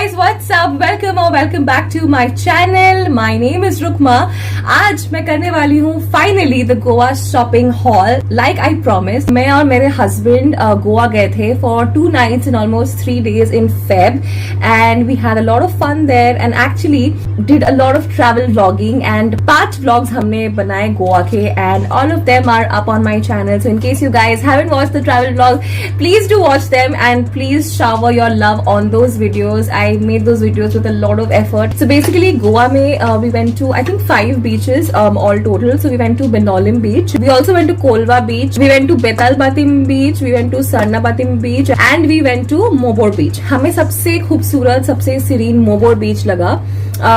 guys, what's up? Welcome or welcome back to my channel. My name is Rukma. आज मैं करने वाली हूँ finally the Goa shopping hall. Like I promise, मैं और मेरे हस्बैंड गोवा गए थे for 2 nights and almost 3 days in Feb, and we had a lot of fun there and actually did a lot of travel vlogging and 5 vlogs हमने बनाए गोवा के, and all of them are up on my channel. So in case you guys haven't watched the travel vlogs, please do watch them and please shower your love on those videos. I made those videos with a lot of effort. So basically Goa में we went to I think 5 beaches all total. So we went to Bendolim beach, we also went to Kolva beach, we went to Betalbatim beach, we went to Sarnabatim beach and we went to Mobor beach. हमें सबसे खूबसूरत सबसे serine मोबोर बीच लगा.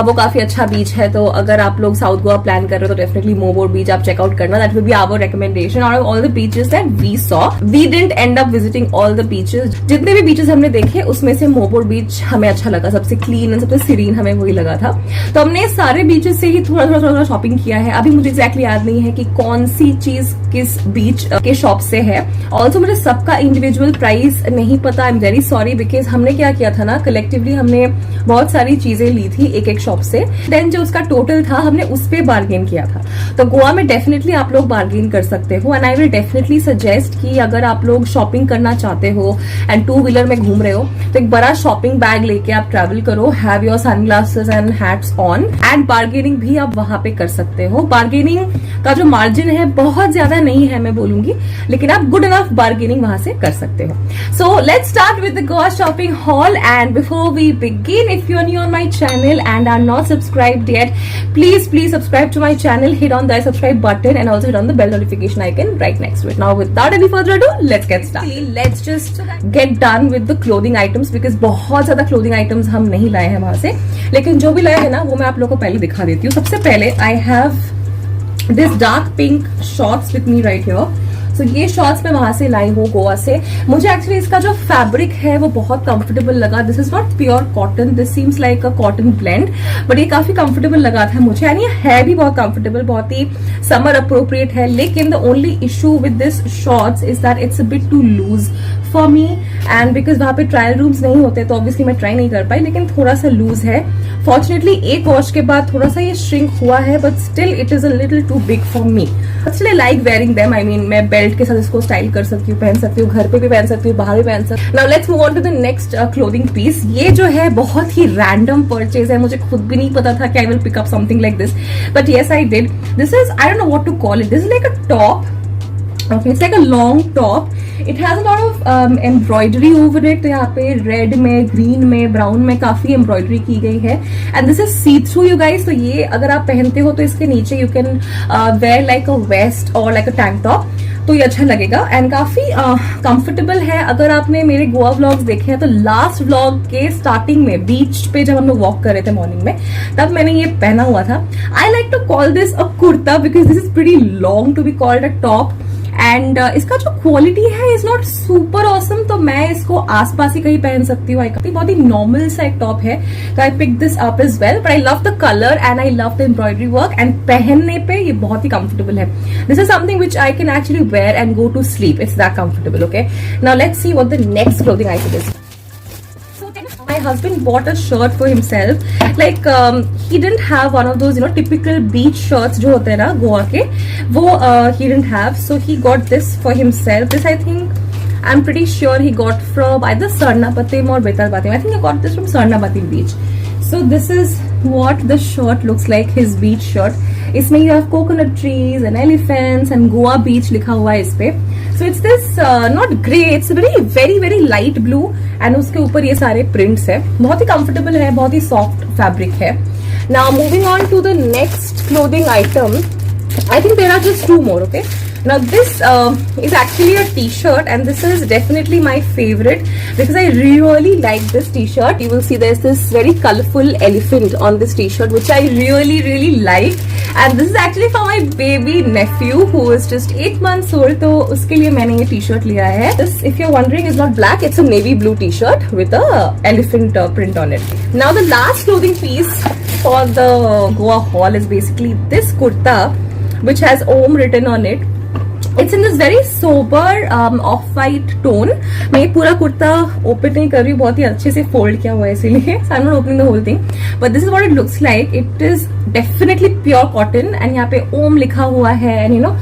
वो काफी अच्छा बीच है, तो अगर आप लोग साउथ गोवा प्लान कर रहे हो तो डेफिनेटली मोबोर बीच आप चेकआउट करना. That will be our recommendation out of all the beaches that we saw. We didn't end up visiting all the beaches. जितने भी बीचेस हमने देखे उसमें से मोबोर बीच हमें अच्छा लगा, सबसे क्लीन एंड सबसे सीरीन हमें वही लगा था. तो हमने सारे बीचेस से ही थोड़ा थोड़ा शॉपिंग किया है. अभी मुझे एक्जैक्टली याद नहीं है कि कौन सी चीज किस बीच के शॉप से है. ऑल्सो मुझे सबका इंडिविजुअल प्राइस नहीं पता. आई एम वेरी सॉरी बिकॉज हमने क्या किया था ना, कलेक्टिवली हमने बहुत सारी चीजें ली थी एक एक शॉप से. देन जो उसका टोटल था हमने उस पे बार्गेन किया था. तो गोवा में डेफिनेटली आप लोग बार्गेन कर सकते हो and I will definitely suggest कि अगर आप लोग शॉपिंग करना चाहते हो एंड 2 व्हीलर में घूम रहे हो तो एक बड़ा शॉपिंग बैग लेके आप ट्रैवल करो. Have your sunglasses and hats on and bargaining भी आप वहां पे कर सकते हो. बार्गेनिंग का जो मार्जिन है बहुत ज्यादा नहीं है मैं बोलूंगी, लेकिन आप गुड इनफ बार्गेनिंग वहां से कर सकते हो. So let's start with the Goa shopping haul and before we begin, if you are new on my channel and are not subscribed yet, please subscribe to my channel. Hit on the subscribe button and also hit on the bell notification icon right next to it. Now without any further ado, let's get started. Let's just get done with the clothing items because बहुत ज्यादा clothing items हम नहीं लाए हैं वहां से, लेकिन जो भी लाए हैं ना वो मैं आप लोगों को पहले दिखा देती हूँ. सबसे पहले I have this dark pink shorts with me right here. So, ये शॉर्ट्स मैं वहां से लाई हूँ गोवा से. मुझे एक्चुअली इसका जो फैब्रिक है वो बहुत कंफर्टेबल लगा. This is not pure cotton, this seems like a cotton blend, but ये काफी कंफर्टेबल लगा था मुझे एंड ये है भी बहुत कंफर्टेबल, बहुत ही समर अप्रोप्रिएट है. लेकिन the only issue with this shorts is that it's a bit too loose for me and because वहां पे ट्रायल रूम्स नहीं होते तो ऑब्वियसली मैं ट्राई नहीं कर पाई, लेकिन थोड़ा सा लूज है. फॉर्चुनेटली एक वॉश के बाद थोड़ा सा ये श्रिंक हुआ है, but still it is a little too big for me. Actually like wearing them. I mean मैं बेल्ट के साथ इसको स्टाइल कर सकती हूँ, पहन सकती हूँ, घर पे भी पहन सकती हूँ, बाहर भी पहन सकती हूँ. Now let's move on to the next clothing piece. ये जो है बहुत ही रैंडम परचेज है, मुझे खुद भी नहीं पता था कि I will pick up something like this, but yes I did. This is I don't know what to call it. This is like a top. Okay, it's like a long top. It has a lot of embroidery over it. तो यहाँ पे red में, green में, brown में काफी embroidery की गई है and this is see through you guys. तो ये अगर आप पहनते हो तो इसके नीचे you can wear like a vest और लाइक अ टैंक टॉप, तो ये अच्छा लगेगा एंड काफी कंफर्टेबल है. अगर आपने मेरे गोवा व्लॉग्स देखे हैं तो लास्ट व्लॉग के स्टार्टिंग में बीच पे जब हम लोग वॉक कर रहे थे मॉर्निंग में तब मैंने ये पहना हुआ था. I like to call this a kurta because this is pretty long to be called a top and इसका जो क्वालिटी है इज नॉट सुपर ऑसम, तो मैं इसको आसपास ही कहीं पहन सकती हूँ. बहुत ही नॉर्मल सा एक टॉप है. I pick this up is well, but I love the colour and I love the embroidery work and पहनने पे ये बहुत ही कंफर्टेबल है. This is something which I can actually wear and go to sleep. It's that comfortable. Okay, now let's see what the next clothing item is. My husband bought a shirt for himself. Like he didn't have one of those typical beach shirts जो होते हैं ना गोवा के, वो he didn't have, so he got this for himself. This I think I'm pretty sure he got from either Sarnabatim or Betalbatim. I think he got this from Sarnabatim beach. So this is what the shirt looks like, his beach shirt. इसमें you have coconut trees and elephants and Goa beach लिखा हुआ है इस पे. So it's this not grey, it's very very light blue and उसके ऊपर ये सारे prints है. बहुत ही comfortable है, बहुत ही soft fabric है. Now moving on to the next clothing item, I think there are just 2 more. Okay. Now this is actually a t-shirt and this is definitely my favorite because I really like this t-shirt. You will see there's this very colorful elephant on this t-shirt which I really like, and this is actually for my baby nephew who is just 8 months old. तो उसके लिए मैंने ये t-shirt लिया है. This, if you're wondering, is not black. It's a navy blue t-shirt with a elephant print on it. Now the last clothing piece for the Goa haul is basically this kurta which has Om written on it. It's in this very sober of white tone. मैं ये पूरा kurta open नहीं कर रही हूँ, बहुत ही अच्छे से फोल्ड किया हुआ है इसीलिए. I am not opening the whole thing, but this is what it looks like. It is definitely pure cotton and यहाँ पे ओम लिखा हुआ है and you know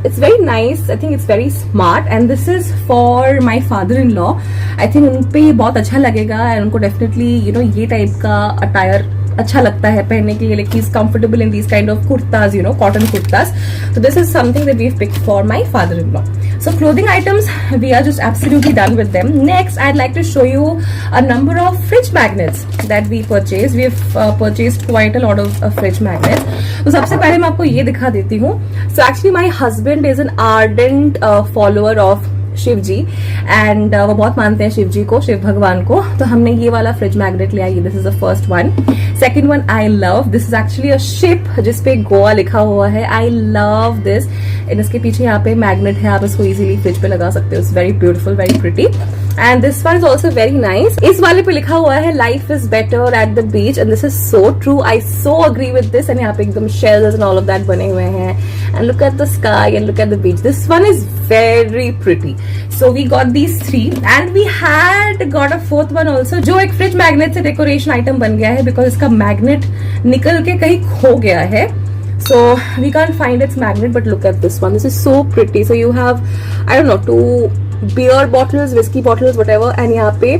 it's very nice. I think it's very smart and this is for my father in law. I think उन पे ये बहुत अच्छा लगेगा एंड उनको डेफिनेटली यू नो ये टाइप का अटायर अच्छा लगता है पहनने के लिए. Like he is comfortable in these kind of kurtas, you know, cotton kurtas. So this is something that we've picked for my father-in-law. So clothing items, we are just absolutely done with them. Next, I'd like to show you a number of fridge magnets that we purchased. We've purchased quite a lot of fridge magnets. तो सबसे पहले मैं आपको ये दिखा देती हूँ. So actually my husband is an ardent follower of Shiv ji and वो बहुत मानते हैं शिव जी को, शिव भगवान को. तो हमने ये वाला फ्रिज मैग्नेट लिया. This is the first one. Second one I love. This is actually a ship जिसपे गोवा लिखा हुआ है. I love this. एंड इसके पीछे यहाँ पे मैग्नेट है, आप इसको इजीली फ्रिज पे लगा सकते हो. It's very beautiful, very pretty. And this one is also very nice. इस वाले पे लिखा हुआ है life is better at the beach and this is so true. I so agree with this. And यहाँ पे एकदम shells and all of that बने हुए हैं. And look at the sky and look at the beach. This one is very pretty. So we got these three and we had got a fourth one also जो एक fridge magnet से decoration item बन गया है because इसका magnet निकल के कहीं खो गया है. So we can't find its magnet, but look at this one. This is so pretty. So you have, I don't know, 2 beer bottles, whiskey bottles, whatever, and यहाँ पे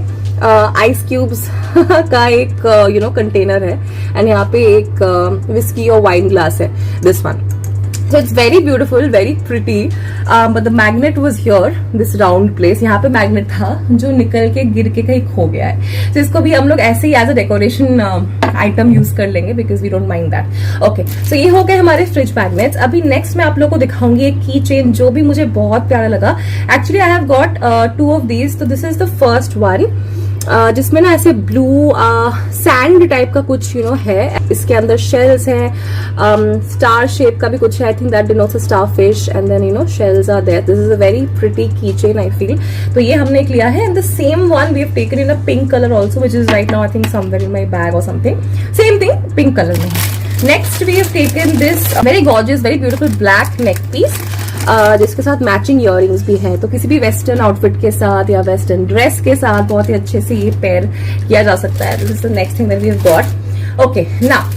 आइस क्यूब्स का एक यू नो कंटेनर है and यहाँ पे एक whisky और wine glass है. This one. So it's very beautiful, very pretty, but the magnet was here, this round place. यहाँ पे मैग्नेट था जो निकल के गिर के कहीं खो गया है. तो इसको भी हम लोग ऐसे ही as a decoration item use कर लेंगे because we don't mind that. Okay, so ये हो गए हमारे फ्रिज मैग्नेट्स. अभी नेक्स्ट मैं आप लोग को दिखाऊंगी एक की चेन जो भी मुझे बहुत प्यारा लगा. Actually I have got 2 of these. तो this is the first one जिसमें ना ऐसे ब्लू सैंड टाइप का कुछ यू नो है. इसके अंदर शेल्स हैं, स्टार शेप का भी कुछ है. I think that denotes a star fish and then you know shells are there. This is a very pretty key chain I feel. तो ये हमने एक लिया है and the same one we have taken in a pink colour also which is right now I think somewhere in my bag और something. Same thing pink colour में. Next we have taken this very gorgeous, very beautiful black neck piece जिसके साथ matching earrings भी है. तो किसी भी western outfit के साथ या वेस्टर्न ड्रेस के साथ बहुत ही अच्छे से ये पेयर किया जा सकता है. This is the next thing that we have got. Okay, now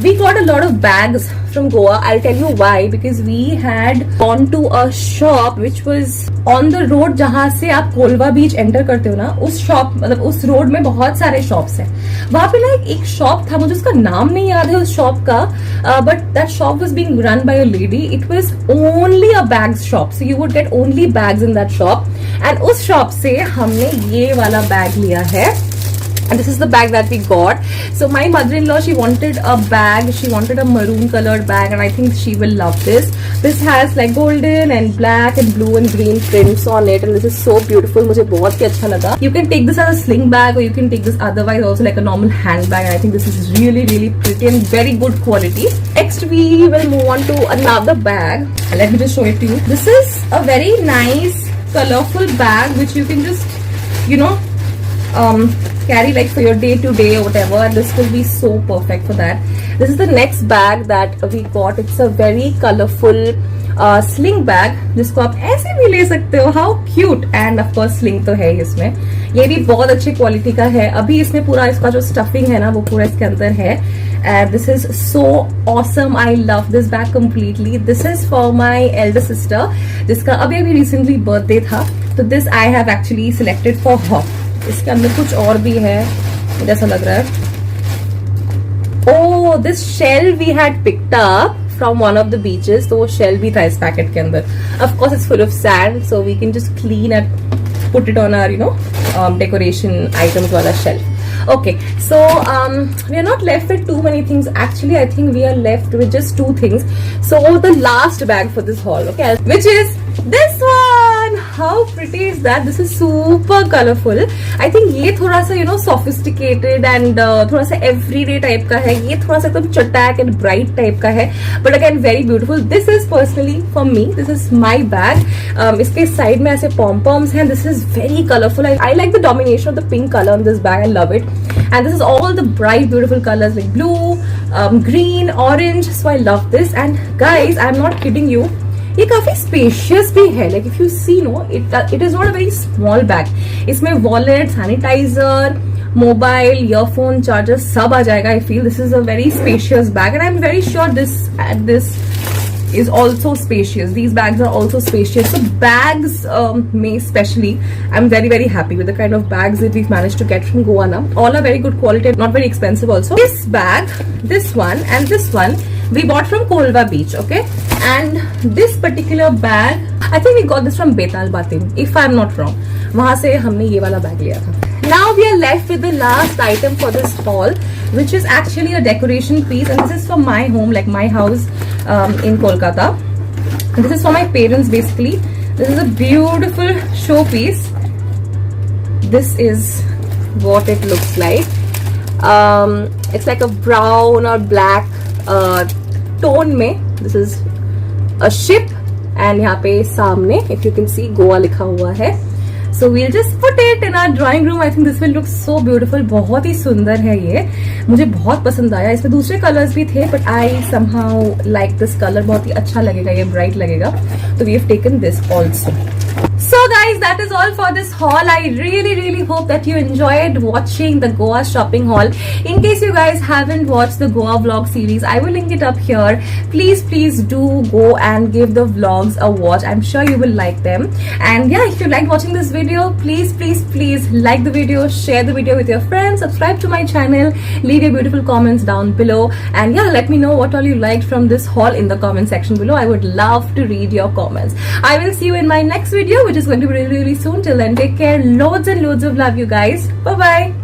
we got a lot of bags from Goa. I'll tell you why. Because we had gone to a shop which was on the road जहाँ से आप कोलवा बीच enter करते हो ना, उस shop मतलब उस road में बहुत सारे शॉप्स हैं. वहां पे ना एक शॉप था, मुझे उसका नाम नहीं याद है उस शॉप का, but that shop was being run by a lady. It was only a bags shop, so you would get only bags in that shop. And उस शॉप से हमने ये वाला बैग लिया है. And this is the bag that we got. So my mother-in-law, she wanted a bag. She wanted a maroon colored bag and I think she will love this. This has like golden and black and blue and green prints on it and this is so beautiful. मुझे बहुत ही अच्छा लगा. You can take this as a sling bag or you can take this otherwise also like a normal handbag and I think this is really really pretty and very good quality. Next we will move on to another bag. Let me just show it to you. This is a very nice colorful bag which you can just you know carry like for your day to day or whatever. This will be so perfect for that. This is the next bag that we got. It's a very colorful sling bag जिसको आप ऐसे भी ले सकते हो. How cute. And of course sling तो है इसमें. ये भी बहुत अच्छी क्वालिटी का है. अभी इसमें पूरा इसका जो स्टफिंग है ना वो पूरा इसके अंदर है. And this is so awesome. I love this bag completely. This is for my elder sister जिसका अभी अभी recently birthday था. तो this I have actually selected for her. इसके अंदर कुछ और भी है जैसा लग रहा है. Oh, this shell we had picked up from one of the beaches. तो वो shell भी था इस पैकेट के अंदर. Of course it's full of sand, so we can just clean and put it on our decoration items वाला shelf. Okay, so we are not left with too many things. Actually, I think we are left with just 2 things. So the last bag for this haul, okay, which is this one. How pretty is that? This is super colorful. I think ये थोड़ा सा sophisticated and थोड़ा सा everyday type का है. ये थोड़ा सा एकदम चटाक and bright type का है. But again very beautiful. This is personally for me. This is my bag. इसके side में ऐसे pom-poms हैं. This is very colorful. I like the domination of the pink color on this bag. I love it. And this is all the bright beautiful colors like blue, green, orange. So I love this. And guys, I'm not kidding you. ये काफी spacious भी है. Like if you see no it is not a very small bag. इसमें wallet, sanitiser, mobile, earphone, charger सब आ जाएगा. I feel this is a very spacious bag and I am very sure this is also spacious. These bags are also spacious. So bags, me especially, I'm very happy with the kind of bags that we've managed to get from Goa now. All are very good quality, not very expensive also. This bag, this one and this one, we bought from Kolva Beach, okay? And this particular bag, I think we got this from Betal Batim, if I'm not wrong. वहाँ से हमने ये वाला bag लिया था. Now we are left with the last item for this haul, which is actually a decoration piece, and this is for my home, like my house in Kolkata. This is for my parents basically. This is a beautiful showpiece. This is what it looks like. It's like a brown or black tone में. This is a ship, and यहाँ पे सामने if you can see Goa लिखा हुआ है. So we'll just put it in our drawing room. I think this will look so beautiful. बहुत ही सुंदर है ये, मुझे बहुत पसंद आया. इसमें दूसरे कलर्स भी थे, but I somehow like this color. बहुत ही अच्छा लगेगा, ये bright लगेगा. So we have taken this also. So guys, that is all for this haul. I really hope that you enjoyed watching the Goa shopping haul. In case you guys haven't watched the Goa vlog series, I will link it up here. Please do go and give the vlogs a watch. I'm sure you will like them. And yeah, if you liked watching this video, please like the video, share the video with your friends, subscribe to my channel, leave your beautiful comments down below, and yeah, let me know what all you liked from this haul in the comment section below. I would love to read your comments. I will see you in my next video, which is going to be really soon. Till then, take care. Loads and loads of love, you guys. Bye bye.